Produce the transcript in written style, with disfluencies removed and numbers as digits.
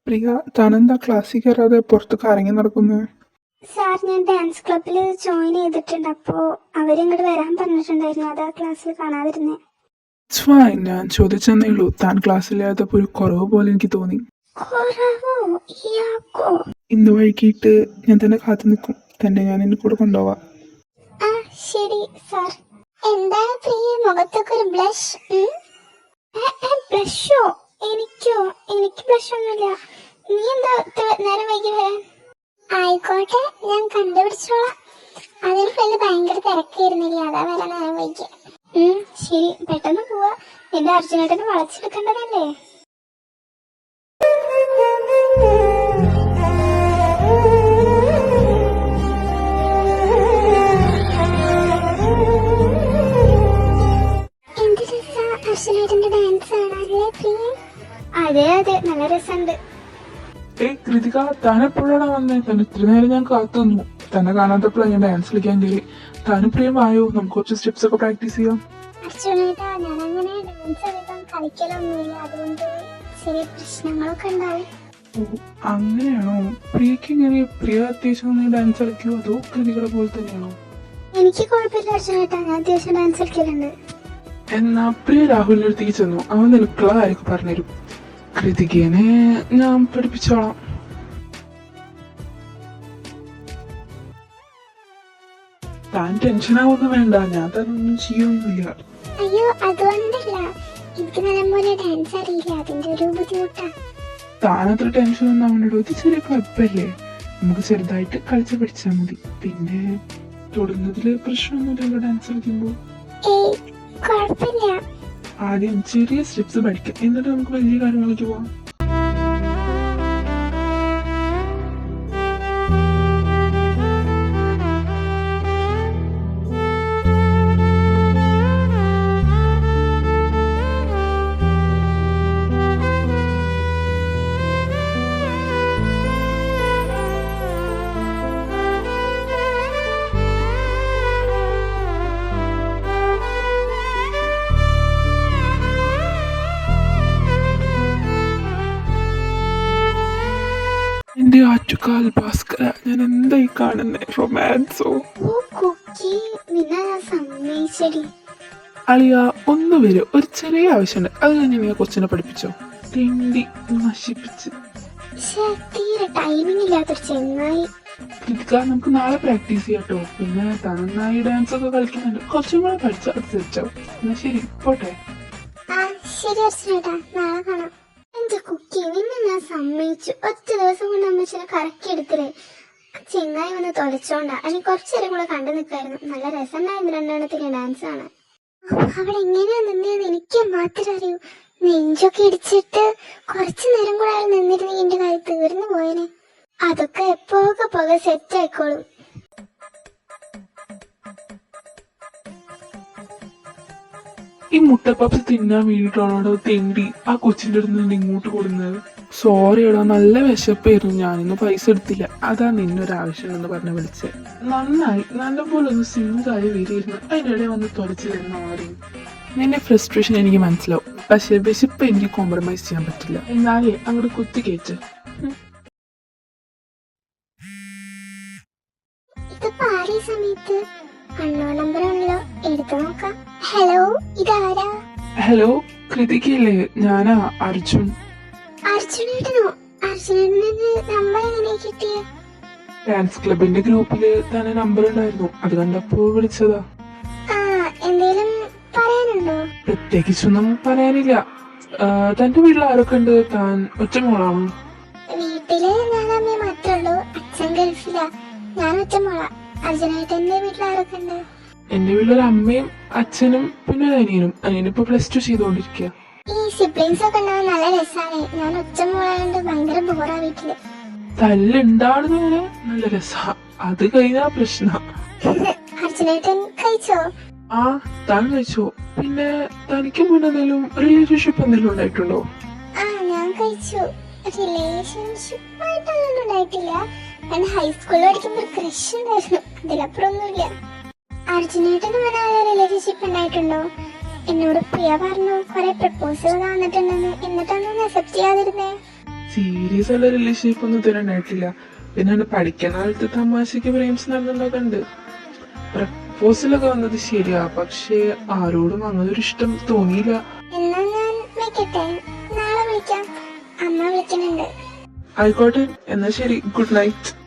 പ്രിയ, താനെന്താ ക്ലാസ്സിൽ കയറാതെ പുറത്ത് കറങ്ങി നടക്കുന്നത്? സാർ, ഞാൻ ഡാൻസ് ക്ലബിൽ ജോയിൻ ചെയ്തിട്ടുണ്ട്. അപ്പോൾ അവരിങ്ങോട്ട് വരാൻ പറഞ്ഞിട്ടുണ്ടായിരുന്നു. അതാ ക്ലാസ്സിൽ കാണാതിരുന്നേ. ഫൈൻ, ഞാൻ ചോദിച്ചെന്നേ ഉള്ളൂ. താൻ ക്ലാസ്സിലായപ്പോൾ ഒരു കുറവ് പോലെ എനിക്ക് തോന്നി. കുറവോ? ഇയാക്കോ? ഇന്ന് വൈകിട്ട് ഞാൻ തന്നെ കാത്തു നിൽക്കും. തന്നെ ഞാൻ എന്നെ കൂടെ കൊണ്ടുപോവാം. ആ ശരി സാർ. എന്താണ് പ്രിയ, മുഖത്തൊക്കെ ഒരു ബ്ലഷ്? ബ്ലഷോ? എനിക്കോ? എനിക്ക് ബ്ലഷ് ഒന്നുമില്ല. നീ എന്താ നേരം വൈകി വരാൻ? ആയിക്കോട്ടെ, ഞാൻ കണ്ടുപിടിച്ചോളാം. അതിന് വലിയ ഭയങ്കര തിരക്കായിരുന്നില്ല, അതാ വരാൻ നേരം വൈകി. ശരി, പെട്ടെന്ന് പോവാ. എന്റെ അർജുനേട്ടന് വളച്ചെടുക്കേണ്ടതല്ലേ? എന്ത് രസാ അർജുനേട്ടന്റെ ഡാൻസ് കാണാനല്ലേ പ്രിയ? അതെ അതെ, നല്ല രസമുണ്ട്. കൃതിക, താനെപ്പോഴാണ് വന്നേ? തന്നെ ഇത്ര നേരം ഞാൻ കാത്തു നിന്നു. തന്നെ കാണാത്തപ്പോഴാണ് ഞാൻ ഡാൻസ് കളിക്കാൻ കയറി. താനും പ്രിയമായോ? നമുക്ക് കുറച്ച് സ്റ്റെപ്സ് ഒക്കെ പ്രാക്ടീസ് ചെയ്യാം. അർജുനേട്ടാ, ഞാൻ അങ്ങനെ ഡാൻസ് കളിക്കാൻ കളിക്കലൊന്നുമില്ല, അതുകൊണ്ട് ചെറിയ പ്രശ്നങ്ങളൊക്കെ ഉണ്ടാവും. അങ്ങനെയാണോ? പ്രിയക്ക് എങ്ങനെ? പ്രിയ അത്യാവശ്യം ഡാൻസ് കളിക്കുമോ അതോ കൃതികളെ പോലെ തന്നെയാണോ? എനിക്ക് കുഴപ്പമില്ല അർജുനേട്ടാ, ഞാൻ അത്യാവശ്യം ഡാൻസ് കളിക്കലുണ്ട്. എന്നാ പ്രിയ രാഹുലിന്റെ അടുത്തേക്ക് ചെന്നു. അവൻ നിനക്കുള്ള കാര്യമൊക്കെ പറഞ്ഞുതരും. കൃതികേനെ ഞാൻ പഠിപ്പിച്ചോളാം. താൻ ടെൻഷനാവൊന്നും വേണ്ട, ഞാൻ തന്നൊന്നും ചെയ്യൊന്നുമില്ല. അയ്യോ, അതുകൊണ്ടല്ല, എനിക്ക് നല്ലപോലെ ഡാൻസ് അറിയില്ല, അതിന്റെ ഒരു ബുദ്ധിമുട്ടാ. താനത്ര ടെൻഷൻ ഒന്നും അവനോട്. ഇത് ചെറിയ ക്ലബല്ലേ, നമുക്ക് ചെറുതായിട്ട് കളിച്ച് പഠിച്ചാൽ മതി. പിന്നെ തൊടുന്നതില് പ്രശ്നമൊന്നുമില്ലല്ലോ ഡാൻസ് കളിക്കുമ്പോൾ. ഏയ്, കുഴപ്പമില്ല. ആദ്യം ചെറിയ സ്റ്റെപ്സ് പഠിക്കാം, എന്നിട്ട് നമുക്ക് വലിയ കാര്യങ്ങളിലേക്ക് പോവാം. എന്റെ ആറ്റുകാൽ ഭാസ്കര, ഞാൻ എന്തായി കാണുന്നേ? റൊമാൻസോ? ഓ കുക്കി, നിന്നെ ഞാൻ സമ്മതിച്ചടി. അളിയ, ഒന്നുവരെ ഒരു ചെറിയ ആവശ്യമുണ്ട്, അത് കഴിഞ്ഞ് നീ കൊച്ചിനെ പഠിപ്പിച്ചോ? തെണ്ടി നശിപ്പിച്ച്. തീരെ ടൈമിംഗ് ഇല്ലാത്തൊരു ചെങ്ങായി. കൃതിക, നമുക്ക് നാളെ പ്രാക്ടീസ് ചെയ്യാട്ടോ. പിന്നെ നന്നായി ഡാൻസ് ഒക്കെ കളിക്കുന്നുണ്ട്, കുറച്ചും കൂടെ പഠിച്ചാൽ അത് തെറ്റാവും. എന്നാ ശരി, പോട്ടെ. ആ ശരി അർച്ചനേട്ടാ, നാളെ കാണാം. എന്റെ കുക്കി, നിന്നെ ഞാൻ സമ്മതിച്ചു. ഒറ്റ ദിവസം കൊണ്ട് അമ്മച്ചനെ കറക്കി എടുത്തില്ലേ. ചെങ്ങായി വന്ന് തൊലച്ചോണ്ടാ. അതിന് കുറച്ചേരം കൂടെ കണ്ടു നിൽക്കായിരുന്നു. നല്ല രസമുണ്ടായിരുന്നു രണ്ടെണ്ണത്തിന് ഡാൻസ് കാണാൻ. അവിടെ എങ്ങനെയാ നിന്നേന്ന് എനിക്ക് മാത്രം അറിയൂ. നെഞ്ചൊക്കെ ഇടിച്ചിട്ട് കുറച്ചു നേരം കൂടെ അയാൾ നിന്നിരുന്നെങ്കിൽ എന്റെ കാര്യം തീർന്നു പോയനെ. അതൊക്കെ എപ്പോഴൊക്കെ പോകെ സെറ്റ് ആയിക്കോളും. ഈ മുട്ടപ്പപ്സ് തിന്നാൻ വേണ്ടിയിട്ടാണോ തെണ്ടി ആ കൊച്ചിന്റെ അടുത്ത് നിന്ന് ഇങ്ങോട്ട് കൊടുക്കുന്നത്? സോറി എടാ, നല്ല വിശപ്പായിരുന്നു, ഞാനിന്ന് പൈസ എടുത്തില്ല, അതാ നിന്നൊരാവശ്യമെന്ന് പറഞ്ഞ് വിളിച്ചത്. നന്നായി, നല്ലപോലെ ഒന്ന് സിംഗായി വരിയിരുന്നു, അതിൻ്റെ ഇടയിൽ വന്ന് തുറച്ചിരുന്ന ആരും. നിന്റെ ഫ്രസ്ട്രേഷൻ എനിക്ക് മനസ്സിലാവും, പക്ഷെ വിശപ്പ് എനിക്ക് കോംപ്രമൈസ് ചെയ്യാൻ പറ്റില്ല. എന്നാലേ അങ്ങോട്ട് കുത്തി കയറ്റ്. ഇതിപ്പോ ആരെ സമയത്ത് അണ്ണോ നമ്പറാണല്ലോ, എടുത്തു നോക്കാം. ഹലോ, ഇതാരാ? ഹലോ, കൃതികയല്ലേ? ഞാനാ അർജുൻ. അർജുനേട്ടനോ? അർജുനേട്ടന് നമ്പർ എങ്ങനെ കിട്ടിയ? ഡാൻസ് ക്ലബിന്റെ ഗ്രൂപ്പില് തന്നെ നമ്പർ ഉണ്ടായിരുന്നു, അത് കണ്ടപ്പോ വിളിച്ചതാ. ആ, എന്തേലും പറയാനുണ്ടോ? പ്രത്യേകിച്ചൊന്നും പറയാനില്ല. തന്റെ വീട്ടിൽ ആരൊക്കെ ഉണ്ട്? താൻ ഒറ്റ മോളാണോ? വീട്ടില് ഞാൻ അമ്മ മാത്രേ ഉള്ളൂ, അച്ഛൻ ഗൾഫിലാ. ഞാൻ ഒറ്റ മോളാ. അർജുനേട്ടന്റെ വീട്ടിൽ ആരൊക്കെ ഉണ്ട്? എന്റെ വീട്ടിലൊരു അമ്മയും അച്ഛനും പിന്നെ ഒരു അനിയനും. അനിയനിപ്പോ +2 ചെയ്തോണ്ടിരിക്കുക. ഈ സിബ്ലിങ്സ് ഒക്കെ ഉണ്ടാവാൻ നല്ല രസാണ്. ഞാൻ ഒറ്റ മോളായോണ്ട് ഭയങ്കര ബോറാ വീട്ടില്. തല്ലുണ്ടാവുന്നവരെ നല്ല രസാ, അത് കഴിഞ്ഞാ പ്രശ്ന. അർജുനേട്ടൻ കഴിച്ചോ? ആ, താൻ കഴിച്ചോ? പിന്നെ തനിക്ക് മുന്നേ എന്തെങ്കിലും റിലേഷൻഷിപ്പ് എന്തെങ്കിലും ഉണ്ടായിട്ടുണ്ടോ? ആ, ഞാൻ കഴിച്ചു. റിലേഷൻഷിപ്പ് ആയിട്ടൊന്നും ഉണ്ടായിട്ടില്ല. ഞാൻ ഹൈസ്കൂളിൽ പഠിക്കുമ്പോൾ ഒരു ക്രഷ് ഉണ്ടായിരുന്നു, അതിലപ്പുറമൊന്നുമില്ല. അർജുനേട്ടന് റിലേഷൻഷിപ്പ് ഉണ്ടായിട്ടുണ്ടോ? എന്നോട് പ്രിയ പറഞ്ഞു കുറെ പ്രപ്പോസൽ വന്നിട്ടുണ്ടെന്ന്, എന്നിട്ടൊന്നും അക്സെപ്റ്റ് ചെയ്യാതിരുന്നേ. സീരിയസ് ഉള്ള റിലേഷൻഷിപ്പ് ഒന്നും ഇതുവരെ ഉണ്ടായിട്ടില്ല. പിന്നെ പഠിക്കുന്ന കാലത്ത് തമാശക്ക് പ്രേംസ് നടന്നുണ്ടാകുന്നുണ്ട്. പ്രപ്പോസലൊക്കെ വന്നത് ശരിയാ, പക്ഷെ ആരോടും അങ്ങനെ ഒരു ഇഷ്ടം തോന്നിയില്ല. എന്നാ ഞാൻ വെക്കട്ടെ, നാളെ വിളിക്കാം, അമ്മ വിളിക്കുന്നുണ്ട്. ആയിക്കോട്ടെ, എന്നാ ശരി, ഗുഡ് നൈറ്റ്.